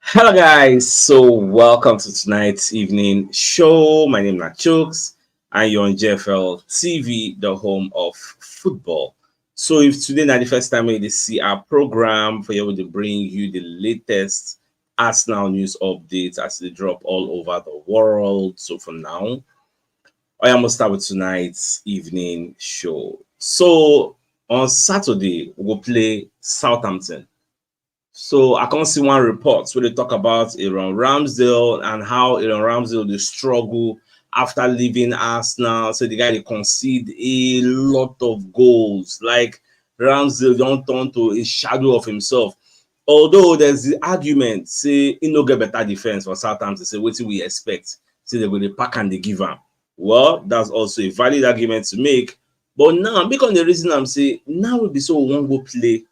Hello guys, so welcome to tonight's evening show. My name is CHUKS and you're on JFL TV, the home of football. So if today is the first time you see our program, for you to bring you the latest Arsenal news updates as they drop all over the world. So for now, I am going to start with tonight's evening show. So on Saturday, we'll play Southampton. So I can't see one report where they talk about Aaron Ramsdale and how Aaron Ramsdale they struggle after leaving Arsenal. So the guy they concede a lot of goals. Like Ramsdale don't turn to a shadow of himself. Although there's the argument, say he no get better defense for Southampton. Say what do we expect? Say they go the pack and they give him. Well, that's also a valid argument to make. But now, because the reason I'm saying now will be so we won't go play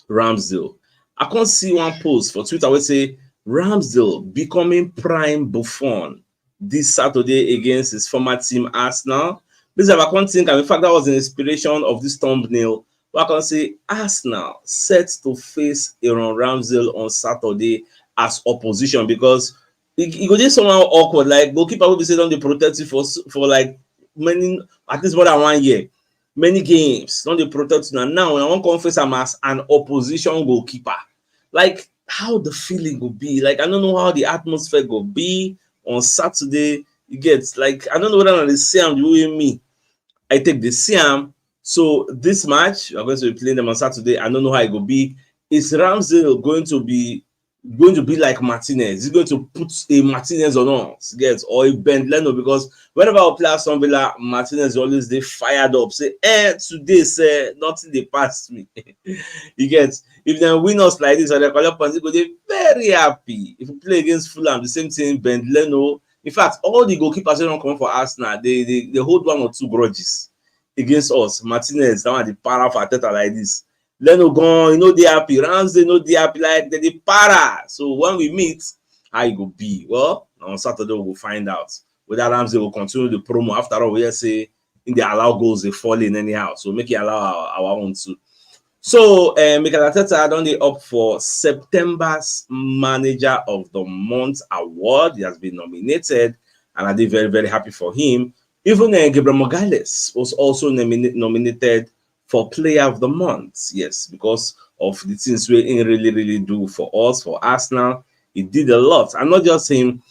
Ramsdale. I can't see one post for Twitter where say Ramsdale becoming prime Buffon this Saturday against his former team Arsenal. Basically, I can't think, and in fact, that was the inspiration of this thumbnail. But I can say Arsenal set to face Aaron Ramsdale on Saturday as opposition because it go just somehow awkward. Like goalkeeper will be saying on the protective for like many, at least more than 1 year. Many games, don't they protect you now? When I want to confess him as an opposition goalkeeper, like how the feeling will be. Like I don't know how the atmosphere will be on Saturday. You get like I don't know whether they see him the way me. I take the Siam. So this match, we're going to be playing them on Saturday. I don't know how it will be. Is Ramsdale going to be like Martinez? He's going to put a Martinez on us, get or a Ben Leno because whenever I play Aston Villa, Martinez always they fired up. Say, today, say nothing they passed me. You get if they win us like this or they collect points, they're very happy. If we play against Fulham, the same thing, Ben Leno. In fact, all the goalkeepers don't come for Arsenal. They hold one or two grudges against us. Martinez, that one the para for Ateta like this. Leno gone, they happy. Ramsdale, they happy like they para. So when we meet, how it go be? Well, on Saturday we'll find out whether Ramsdale will continue the promo. After all, we say in the allow goals they fall in anyhow. So make it allow our own too. So Mikel Arteta don't they up for September's Manager of the Month award. He has been nominated, and I did very very happy for him. Even Gabriel Magalhaes was also nominated for Player of the Month. Yes, because of the things we really do for us, for Arsenal. He did a lot, and not just him.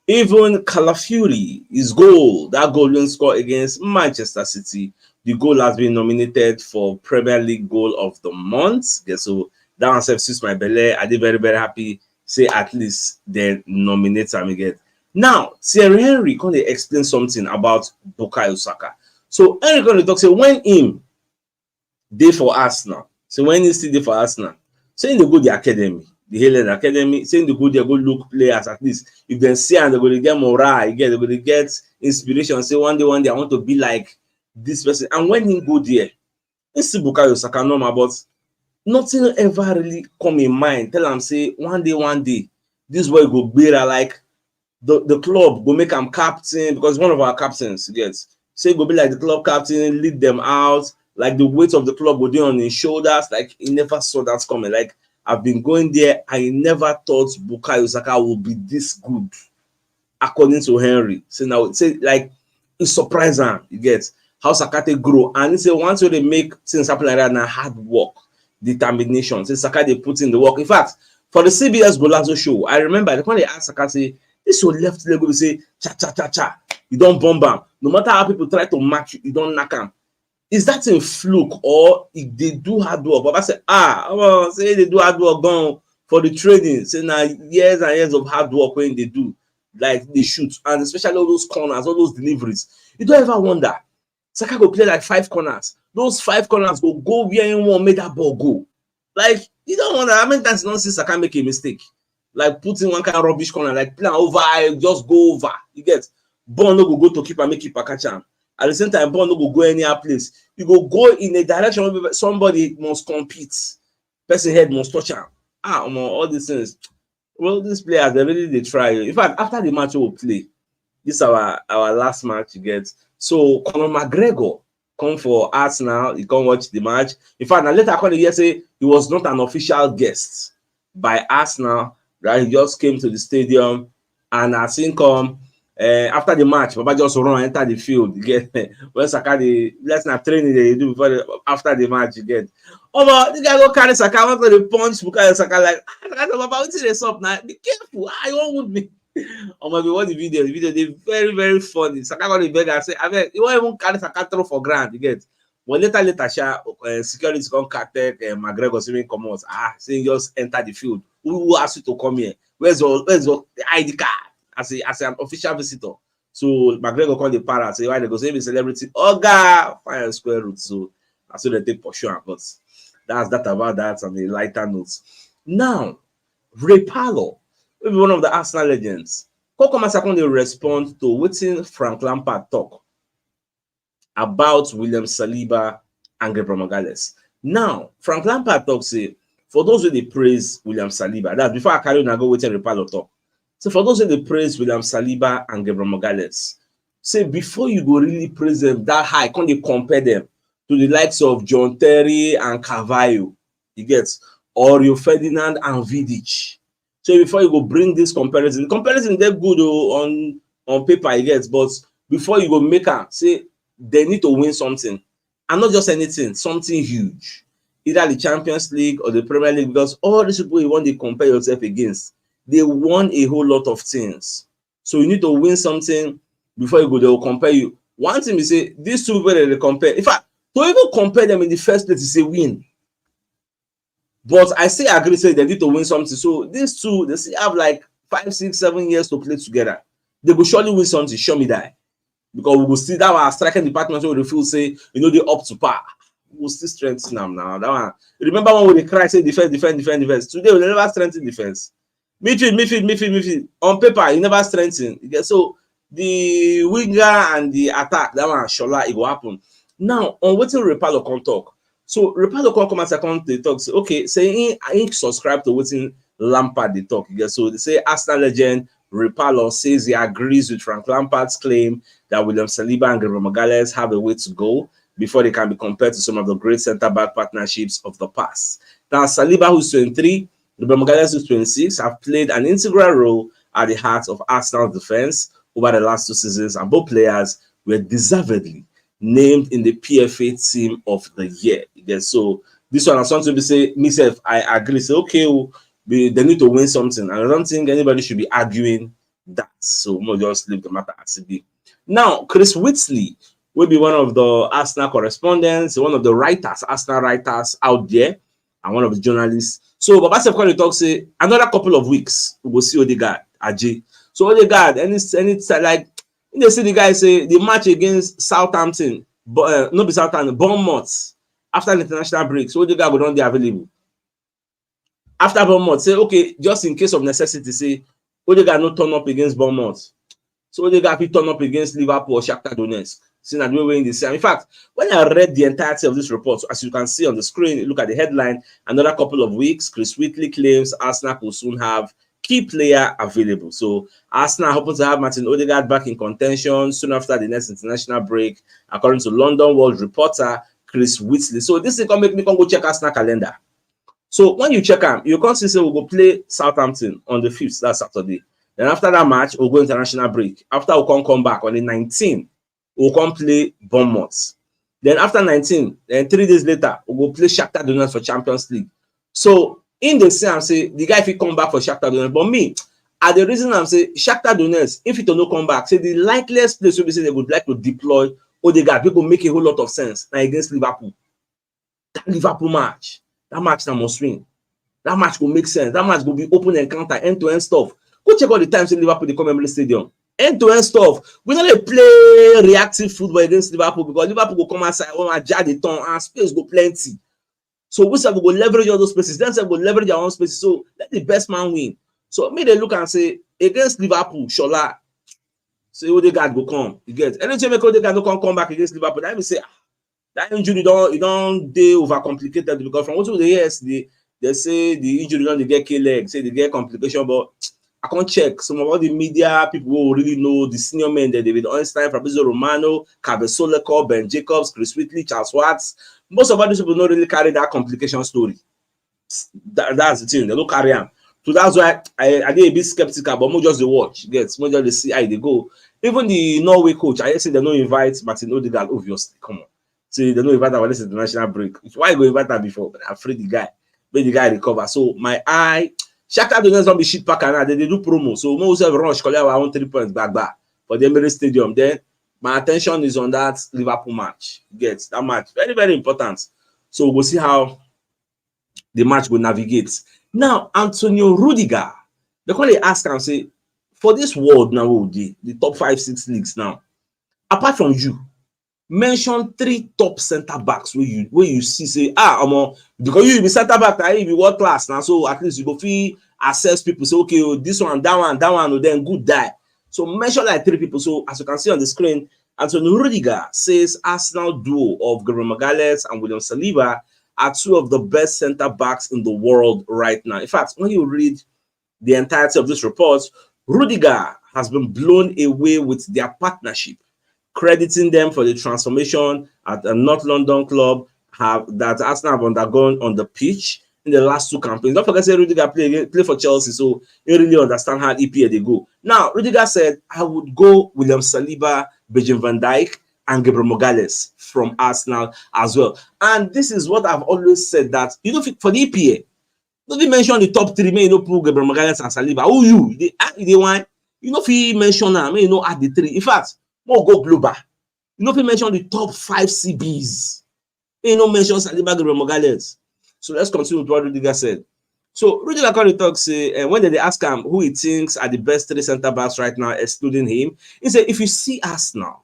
Even Calafiori, his goal, that golden score against Manchester City, the goal has been nominated for Premier League Goal of the Month. Yeah, so that one suits my belly. I did very, very happy. Say at least they nominate him again. Now, Thierry Henry can explain something about Bukayo Saka. So Henry can talk say when him dey for Arsenal, so when he still dey for Arsenal, so in the go the academy. The Helen Academy, saying the good they go look players at least. If they see and they're going to get morale, they're going to get inspiration. Say one day I want to be like this person. And when he go there, he see Bukayo Saka normal, but nothing ever really come in mind. Tell him say one day, this boy go better like the club go make him captain because one of our captains gets. Say go be like the club captain, lead them out. Like the weight of the club will be on his shoulders. Like he never saw that coming. Like I've been going there. I never thought Bukayo Saka would be this good, according to Henry. So now, say like it surprised him. You get how Saka they grow, and he say once they make things happen like that, now hard work, determination. Say Saka they put in the work. In fact, for the CBS Golazo show, I remember when they asked Saka say this your left leg go say cha. You don't bomb him. No matter how people try to match you, you don't knock him. Is that a fluke or if they do hard work? But I say, say they do hard work gone for the training. Say now years and years of hard work when they do, like they shoot, and especially all those corners, all those deliveries. You don't ever wonder. Saka go play like 5 corners. Those 5 corners go where anyone made that ball go. Like you don't wonder how many times you don't see Saka make a mistake. Like putting one kind of rubbish corner, like playing over, just go over. You get ball no go to keeper, make keeper catch him. At the same time, ball no go any other place. You go in a direction where somebody must compete. Person head must touch him. All these things. Well, these players they really try. In fact, after the match we will play, this is our last match. You get so Conor McGregor come for Arsenal. He come watch the match. In fact, now later I call it say he was not an official guest. by Arsenal, right? He just came to the stadium, and as he come, after the match, Baba just run enter the field. You get when Saka the let's not training they do before after the match. You get this guy go carry Saka, want to the punch because Saka like Baba, what's this up now? Be careful, I won't wound me. We watch the video. The video they very very funny. Saka got the beg and say, I mean, you won't even carry Saka throw for grand. You get. But later, security come catch McGregor saying come out. Saying just enter the field. Who asked you to come here? Where's your the ID card? As an official visitor. So McGregor called the para say why they go say be celebrity. Oga fire square root. So that's what they take for sure. But that's that about that on the lighter notes. Now, Ray Parlour, maybe one of the Arsenal legends. Come second they respond to wetin Frank Lampard talk about William Saliba and Gabriel Magalhaes. Now, Frank Lampard talk say for those who they praise William Saliba, that's before I carry on, I go wetin Ray Parlour talk. So for those who they praise William Saliba and Gabriel Magalhaes, say before you go really praise them that high, can't they compare them to the likes of John Terry and Carvalho, you get, or Rio Ferdinand and Vidic. So before you go bring this comparison they're good on paper, you get, but before you go make them say they need to win something, and not just anything, something huge, either the Champions League or the Premier League, because all these people you want to compare yourself against, they won a whole lot of things. So you need to win something before you go, they will compare you. One thing is say these two people that they compare, in fact, to even compare them in the first place is a win. But I still agree, say they need to win something. So these two, they still have like 5, 6, 7 years to play together. They will surely win something, show me that. Because we will see that our striking department will feel say, you know, they're up to par. We will still strengthen them now. That one. Remember when we cry, say defense. Today we never strengthen defense. Midfield. On paper, you never strengthen. So the winger and the attack, that one, Shola, it will happen. Now, on what Ray Parlour can talk. So Ray Parlour can come and second they talk. Say, okay, say I subscribe to what Lampard they talk. So they say Arsenal legend Ray Parlour says he agrees with Frank Lampard's claim that William Saliba and Gabriel Magalhaes have a way to go before they can be compared to some of the great centre-back partnerships of the past. Now, Saliba, who's 23, Gabriel Magalhaes, who's 26, have played an integral role at the heart of Arsenal's defense over the last 2 seasons, and both players were deservedly named in the PFA Team of the Year. Yeah, so this one, I want to say, myself, I agree. Say, okay, they need to win something, and I don't think anybody should be arguing that. So we'll just leave the matter as it be. Now, Chris Whitley will be one of the Arsenal correspondents, one of the writers, Arsenal writers out there, and one of the journalists. So Baba Sef when he talk say another couple of weeks we will see Odegaard Ajay. So Odegaard any like they see the guy say the match against Southampton, but not be Southampton, Bournemouth after the international break. So Odegaard will not be available. After Bournemouth, say okay, just in case of necessity, say Odegaard no turn up against Bournemouth. So Odegaard will turn up against Liverpool or Shakhtar Donetsk. See that we're in the same. In fact, when I read the entirety of this report, as you can see on the screen, look at the headline. Another couple of weeks, Chris Whitley claims Arsenal will soon have key player available. So Arsenal hoping to have Martin Odegaard back in contention soon after the next international break, according to London World reporter Chris Whitley. So this is gonna make me go check Arsenal calendar. So when you check them, you can see we'll go play Southampton on the 5th, that's Saturday. Then after that match, we'll go international break. After we'll come back on the 19th. We'll come play Bournemouth. Then after 19, then 3 days later, we'll go play Shakhtar Donetsk for Champions League. So in the same, I'm saying the guy if he come back for Shakhtar Donetsk, but me, at the reason I'm saying Shakhtar Donetsk, if it don't come back, say the likeliest place will be say they would like to deploy Odegaard, people make a whole lot of sense now against Liverpool. That Liverpool match, that match now must win. That match will make sense. That match will be open encounter, end-to-end stuff. Go check all the times in Liverpool they come Emirates Stadium. End-to-end stuff. We don't play reactive football against Liverpool because Liverpool will come outside and jar the turn and space go plenty. So we will leverage all those spaces. Then we will leverage our own spaces. So let the best man win. So me they look and say against Liverpool, Shola, say Odegaard go come. You get anytime make Odegaard don't come back against Liverpool. Then we say that injury don't they overcomplicated because from what we hear they say the injury don't they get K-leg, say they get complication, but I can't check. Some of all the media people who really know the senior men there, David Einstein, Fabrizio Romano, Cabesoleko, Ben Jacobs, Chris Whitley, Charles Watts. Most of all these people don't really carry that complication story. That's the thing. They don't carry him. So that's why I did a bit skeptical, but more just the watch. Get more just the see how they go. Even the Norway coach, I say they don't invite Martin Odegaard, obviously. Come on. See, they don't invite him unless it's the national break. Why you go invite him before? But I'm afraid the guy. Make the guy recover. So my eye, Shaka don't be shit packer now. They do promo. So most of rush collect our own 3 points back for the Emirates Stadium. Then my attention is on that Liverpool match. Get that match. Very, very important. So we'll see how the match will navigate. Now, Antonio Rudiger, they call it ask and say, for this world now, the top 5-6 leagues now, apart from you, mention 3 top center backs where you see say because you be center back now, you be world class now, so at least you go feel assess people say okay, this one, that one, then good die. So mention like 3 people. So as you can see on the screen, Antonio Rudiger says Arsenal duo of Gabriel Magalhaes and William Saliba are 2 of the best center backs in the world right now. In fact, when you read the entirety of this report, Rudiger has been blown away with their partnership, crediting them for the transformation at a North London club that Arsenal have undergone on the pitch in the last 2 campaigns. Don't forget, say Rudiger play for Chelsea, so you really understand how EPL they go. Now, Rudiger said, I would go William Saliba, Virgil van Dijk, and Gabriel Magalhaes from Arsenal as well. And this is what I've always said, that you know, for the EPL, don't you mention the top 3, may you know, put Gabriel Magalhaes and Saliba. Who you? They want, you know, if you mention them, may you know, add the 3. In fact, more go global. You know, if you mention the top 5 CBs, may you know, mention Saliba, Gabriel Magalhaes. So let's continue with what Rudiger said. So Rudiger currently talks, when they ask him who he thinks are the best 3 center backs right now, excluding him, he said, if you see Arsenal,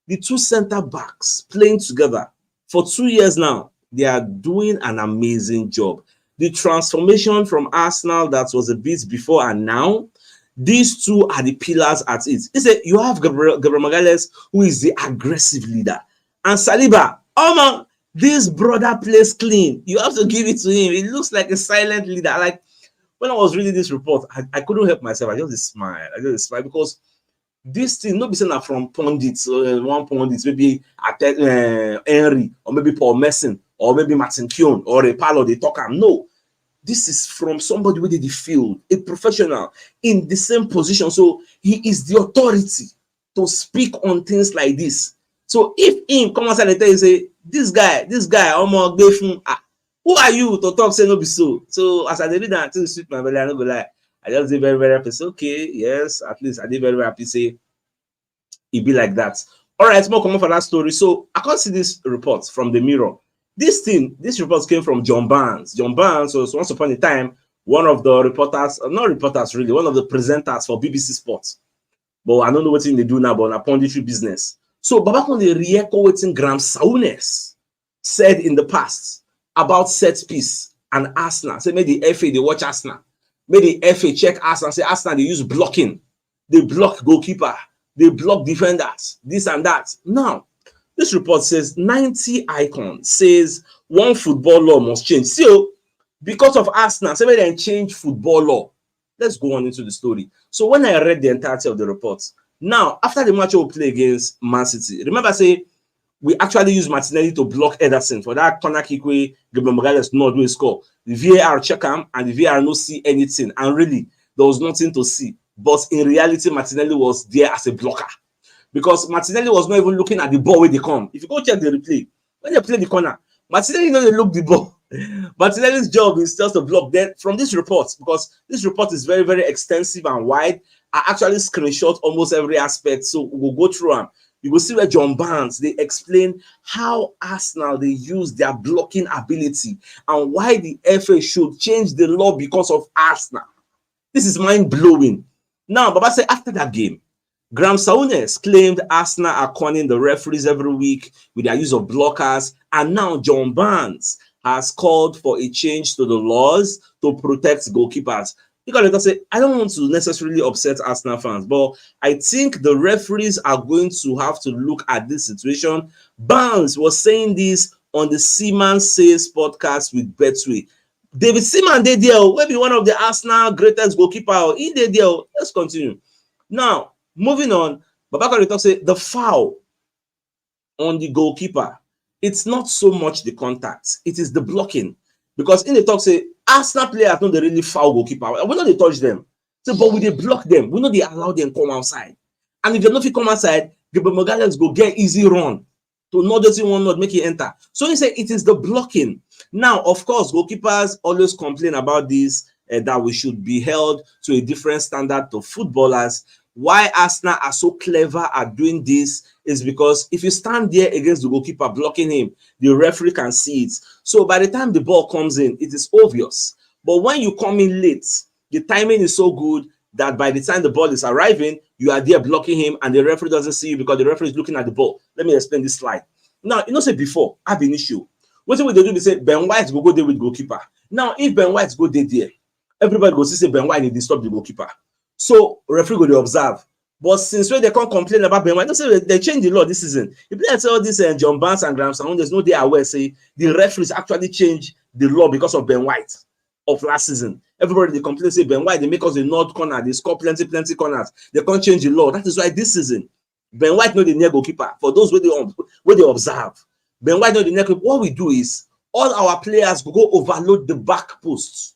the 2 center backs playing together for 2 years now, they are doing an amazing job. The transformation from Arsenal that was a bit before and now, these 2 are the pillars at it. He said, you have Gabriel Magalhaes, who is the aggressive leader. And Saliba, man, this brother plays clean. You have to give it to him. He looks like a silent leader. Like, when I was reading this report, I couldn't help myself. I just smiled. Because this thing, not be saying that from pundits, one pundit, maybe Henry, or maybe Paul Messon, or maybe Martin Keown, or a pal or the talker. No, this is from somebody within the field, a professional in the same position. So he is the authority to speak on things like this. So if him come outside and tell you, say, this guy, who are you to talk, say no be so? So as I did that, to sweet my belly, I don't go lie. I just did very, very happy. Say, okay, yes, at least I did very, very happy. Say, it be like that. All right, more common for that story. So I can't see this report from the Mirror. This report came from John Barnes. John Barnes was once upon a time one of the reporters, not reporters really, one of the presenters for BBC Sports. But I don't know what they do now, but on a punditry business. So Babakonde re-echo wetin Graham Souness said in the past about set piece and Arsenal. Say, maybe the FA, they watch Arsenal. Maybe the FA check Arsenal, say Arsenal, they use blocking. They block goalkeeper. They block defenders. This and that. Now, this report says 90 Icon says one football law must change. So, because of Arsenal, say they change football law. Let's go on into the story. So when I read the entirety of the report, now, after the match we'll play against Man City, remember, say, we actually use Martinelli to block Ederson for that corner kick where Gabriel Magalhaes not do a score. The VAR check him and the VAR no see anything. And really, there was nothing to see. But in reality, Martinelli was there as a blocker. Because Martinelli was not even looking at the ball where they come. If you go check the replay, when they play the corner, Martinelli doesn't look the ball. Martinelli's job is just to block. Then from this report, because this report is very, very extensive and wide, I actually screenshot almost every aspect. So we'll go through them. You will see where John Barnes, they explain how Arsenal, they use their blocking ability and why the FA should change the law because of Arsenal. This is mind-blowing. Now, Baba said after that game, Graham Souness claimed Arsenal are conning the referees every week with their use of blockers. And now John Barnes has called for a change to the laws to protect goalkeepers. Because like I say, I don't want to necessarily upset Arsenal fans, but I think the referees are going to have to look at this situation. Barnes was saying this on the Seaman Says podcast with Betway. David Seaman did there, maybe one of the Arsenal greatest goalkeeper. He did there. Let's continue. Now, moving on, Babakari talks say the foul on the goalkeeper. It's not so much the contact, it is the blocking. Because in the talk say, Arsenal players know they really foul goalkeeper. We know they touch them. So, but we they block them. We know they allow them come outside. And if they not come outside, Gabriel Magalhaes go get easy run. To not just one not make it enter. So he said it is the blocking. Now, of course, goalkeepers always complain about this, that we should be held to a different standard to footballers. Why Arsenal are so clever at doing this is because if you stand there against the goalkeeper blocking him, the referee can see it. So by the time the ball comes in, it is obvious. But when you come in late, the timing is so good that by the time the ball is arriving, you are there blocking him and the referee doesn't see you because the referee is looking at the ball. Let me explain this slide. Now, you know, say before, I have an issue. What they do, they say Ben White go there with goalkeeper. Now, if Ben White go there, everybody goes to say Ben White need to stop the goalkeeper. So referee go to observe. But since when they can't complain about Ben White, don't say they change the law this season. If they tell this John Barnes and Graham Sound, there's no day aware say the referees actually change the law because of Ben White of last season. Everybody they complain say Ben White they make us the north corner, they score plenty corners. They can't change the law. That is why this season Ben White know the near goalkeeper. For those where they observe, Ben White know the near goalkeeper. What we do is all our players go overload the back posts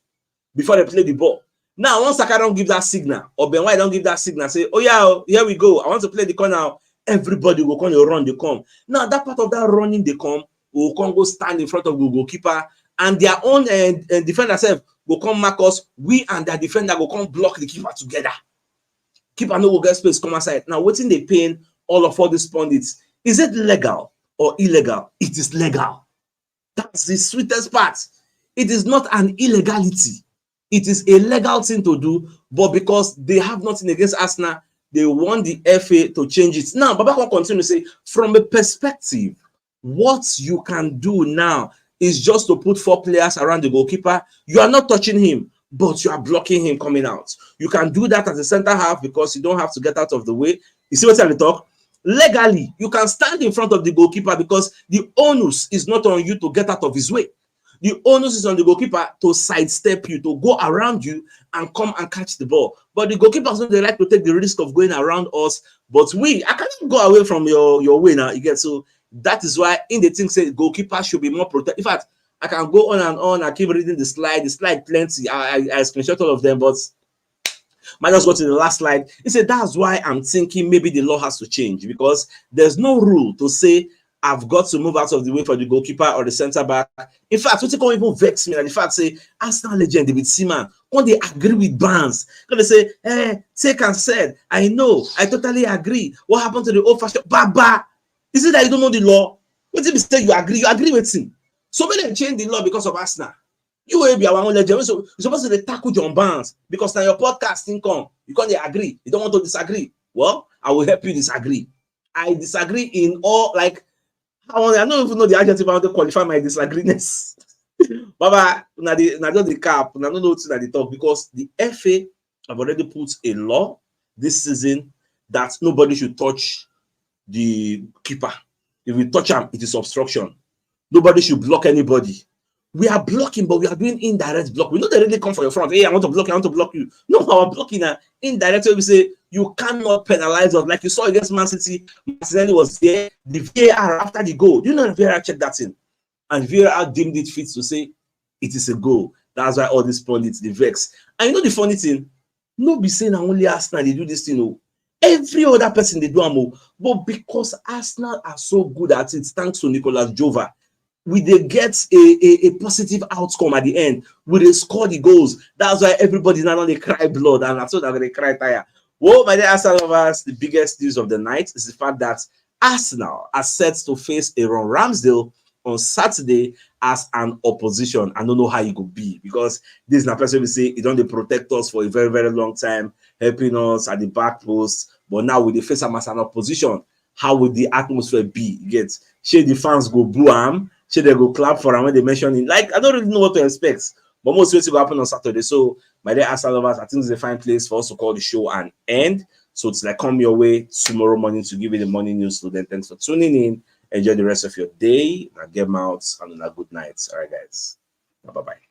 before they play the ball. Now, once Sakas don't give that signal, or Ben White don't give that signal, say, oh yeah, here we go. I want to play the corner. Everybody will come, you run, they come. Now, that part of that running, they come, will come go stand in front of the goalkeeper, and their own defender self will come mark us. We and their defender will come block the keeper together. Keeper no will get space, come outside. Now, what's in the pain all these pundits? Is it legal or illegal? It is legal. That's the sweetest part. It is not an illegality. It is a legal thing to do, but because they have nothing against Arsenal, they want the FA to change it. Now, Baba can continue to say, from a perspective, what you can do now is just to put 4 players around the goalkeeper. You are not touching him, but you are blocking him coming out. You can do that as a center half because you don't have to get out of the way. You see what I'm talking? Legally, you can stand in front of the goalkeeper because the onus is not on you to get out of his way. The onus is on the goalkeeper to sidestep you, to go around you and come and catch the ball. But the goalkeepers don't they like to take the risk of going around us. But I can't go away from your way now. You get so that is why in the thing say goalkeeper should be more protected. In fact, I can go on and on. I keep reading the slide. The slide plenty. I screenshot all of them, but might just go to the last slide. He said that's why I'm thinking maybe the law has to change because there's no rule to say I've got to move out of the way for the goalkeeper or the centre back. In fact, what you can't even vex me. And the fact say Arsenal legend David Seaman, when they agree with Barnes, when they say, Sakas said, I know, I totally agree. What happened to the old fashioned Baba? Is it that you don't know the law? What if you say you agree with him? So when they change the law because of Arsenal, you will be our own legend. So you're supposed to tackle John Barnes because now your podcast income, you can't agree. You don't want to disagree. Well, I will help you disagree. I disagree in all like. I don't even know the adjective I want to qualify my disagreements. Baba, not the cap, I don't know what's at the talk because the FA have already put a law this season that nobody should touch the keeper. If we touch him, it is obstruction. Nobody should block anybody. We are blocking, but we are doing indirect block. We know they really come for your front. Hey, I want to block you, I want to block you. No, our blocking are indirect. We say you cannot penalize us. Like you saw against Man City, Martinelli was there. The VAR after the goal. You know the VAR checked that in. And VAR deemed it fit to say it is a goal. That's why all these pundits, they vex. And you know the funny thing? No be saying only Arsenal they do this thing. No. Every other person they do more. But because Arsenal are so good at it, thanks to Nicolas Jova, we they get a positive outcome at the end. We they score the goals. That's why everybody now they cry blood and that's why they cry tire. Well, my dear Arsenal lovers, the biggest news of the night is the fact that Arsenal are set to face Aaron Ramsdale on Saturday as an opposition. I don't know how it could be because this is a person we say he don't protect us for a very, very long time, helping us at the back post. But now with the face him as an opposition, how would the atmosphere be? You get should the fans go boo him? Should they go clap for him when they mention it? Like, I don't really know what to expect. But most of it will happen on Saturday. So, my dear Arsenal lovers, I think it's a fine place for us to call the show and end. So, it's like come your way tomorrow morning to give you the morning news. So, then thanks for tuning in. Enjoy the rest of your day. And get out and a good night. All right, guys. Bye-bye.